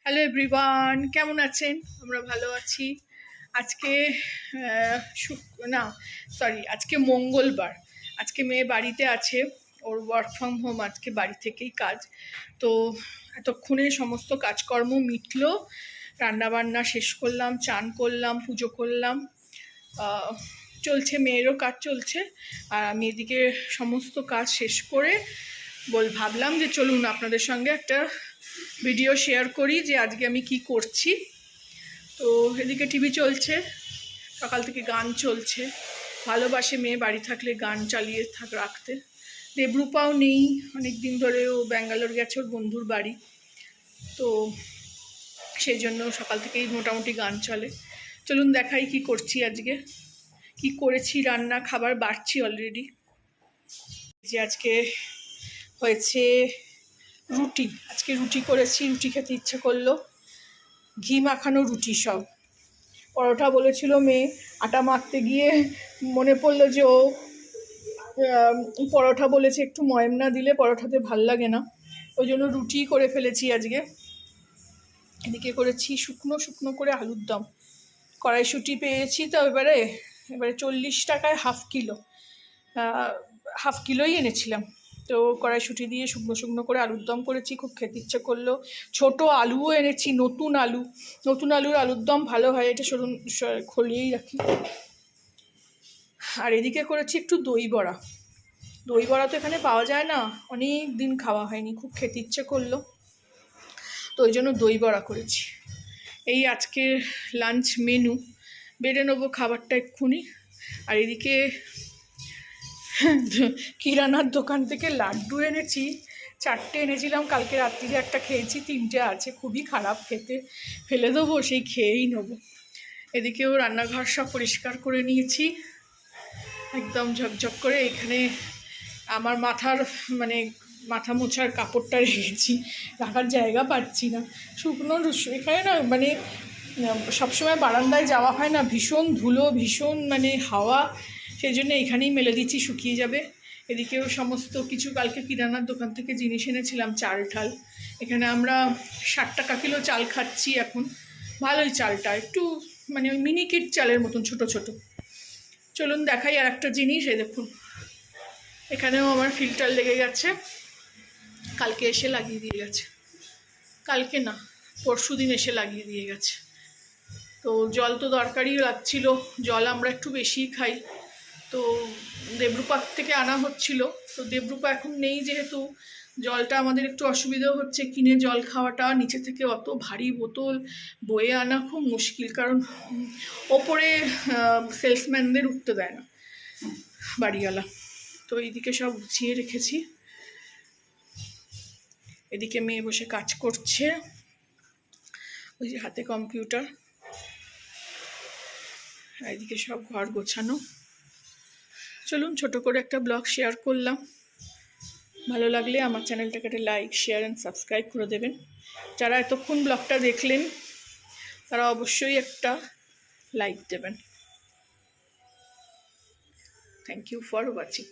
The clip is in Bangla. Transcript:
হ্যালো এভরিওয়ান, কেমন আছেন? আমরা ভালো আছি। আজকে আজকে মঙ্গলবার। আজকে মেয়ে বাড়িতে আছে, ওর ওয়ার্ক ফ্রম হোম, আজকে বাড়ি থেকেই কাজ। তো এতক্ষণে সমস্ত কাজকর্ম মিটলো, রান্নাবান্না শেষ করলাম, চান করলাম, পুজো করলাম, চলছে, মেয়েরও কাজ চলছে। আর আমি এদিকে সমস্ত কাজ শেষ করে ভাবলাম যে চলুন আপনাদের সঙ্গে একটা ভিডিও শেয়ার করি যে আজকে আমি কি করছি। তো এদিকে টিভি চলছে, সকাল থেকে গান চলছে। ভালোবাসে মেয়ে বাড়ি থাকলে গান চালিয়ে রাখতে। দেবরূপাও নেই, অনেক দিন ধরে ও ব্যাঙ্গালোর গেছে ওর বন্ধুর বাড়ি, তো সেই জন্য সকাল থেকেই মোটামুটি গান চলে। চলুন দেখাই কি করছি, আজকে কি করেছি। রান্না খাবার বাড়ছি অলরেডি। যে আজকে হয়েছে রুটি, আজকে রুটি করেছি, রুটি খেতে ইচ্ছে করলো, ঘি মাখানো রুটি। সব পরোটা বলেছিল মেয়ে, আটা মাখতে গিয়ে মনে পড়লো যে ও পরোটা বলেছে, একটু ময়ম না দিলে পরোটাতে ভাল লাগে না, ওই জন্য রুটি করে ফেলেছি আজকে। এদিকে করেছি শুকনো শুকনো করে আলুর দম। কড়াইশুঁটি পেয়েছি, তো এবারে 40 টাকায় হাফ কিলোই এনেছিলাম। তো কড়াইশুঁটি দিয়ে শুকনো শুকনো করে আলুর দম করেছি, খুব খেতে ইচ্ছে করলো। ছোট আলুও এনেছি, নতুন আলুর আলুর দম ভালো হয়, এটা খলিয়েই রাখি। আর এদিকে করেছি একটু দই বড়া তো এখানে পাওয়া যায় না, অনেক দিন খাওয়া হয়নি, খুব খেতে ইচ্ছে করলো, তো ওই জন্য দই বড়া করেছি। এই আজকের লাঞ্চ মেনু। বেড়ে নেবো খাবারটা এক্ষুনি। আর এদিকে কিরানার দোকান থেকে লাড্ডু এনেছি, 4টে এনেছিলাম, কালকে রাত্রিরে একটা খেয়েছি, 3টে আছে, খুবই খারাপ খেতে, ফেলে দেবো, সেই খেয়েই নেবো। এদিকেও রান্নাঘর সব পরিষ্কার করে নিয়েছি একদম ঝকঝক করে। এখানে আমার মাথা মোছার কাপড়টা রেখেছি, রাখার জায়গা পাচ্ছি না, শুকনো এখানে না সবসময় বারান্দায় যাওয়া হয় না, ভীষণ ধুলো, ভীষণ হাওয়া, সেই জন্য এখানেই মেলে দিচ্ছি, শুকিয়ে যাবে। এদিকেও সমস্ত কিছু কালকে কিরানার দোকান থেকে জিনিস এনেছিলাম, চাল ঠাল। এখানে আমরা 60 টাকা কিলো চাল খাচ্ছি এখন, ভালোই চালটা, একটু ওই মিনিকেট চালের মতন ছোট ছোট। চলুন দেখাই আর একটা জিনিস। এই দেখুন, এখানেও আমার ফিল্টার লেগে গেছে, কালকে এসে লাগিয়ে দিয়ে গেছে, কালকে না পরশু দিন এসে লাগিয়ে দিয়ে গেছে। তো জল তো দরকারই লাগছিল, জল আমরা একটু বেশিই খাই, তো দেবরূপা থেকে আনা হচ্ছিল। তো দেবরূপা এখন নেই, যেহেতু জলটা আমাদের একটু অসুবিধাও হচ্ছে, কিনে জল খাওয়াটা, নিচে থেকে অত ভারী বোতল বয়ে আনা খুব মুশকিল, কারণ ওপরে সেলসম্যানদের উঠতে দেয় না বাড়িওয়ালা। তো এইদিকে সব গুছিয়ে রেখেছি। এদিকে মেয়ে বসে কাজ করছে, ওই যে হাতে কম্পিউটার। এদিকে সব ঘর গোছানো। চলুন ছোট করে একটা ব্লগ শেয়ার করলাম, ভালো লাগলে আমার চ্যানেলটাকে একটা লাইক, শেয়ার অ্যান্ড সাবস্ক্রাইব করে দেবেন। যারা এতক্ষণ ব্লগটা দেখলেন তারা অবশ্যই একটা লাইক দেবেন। Thank you for watching.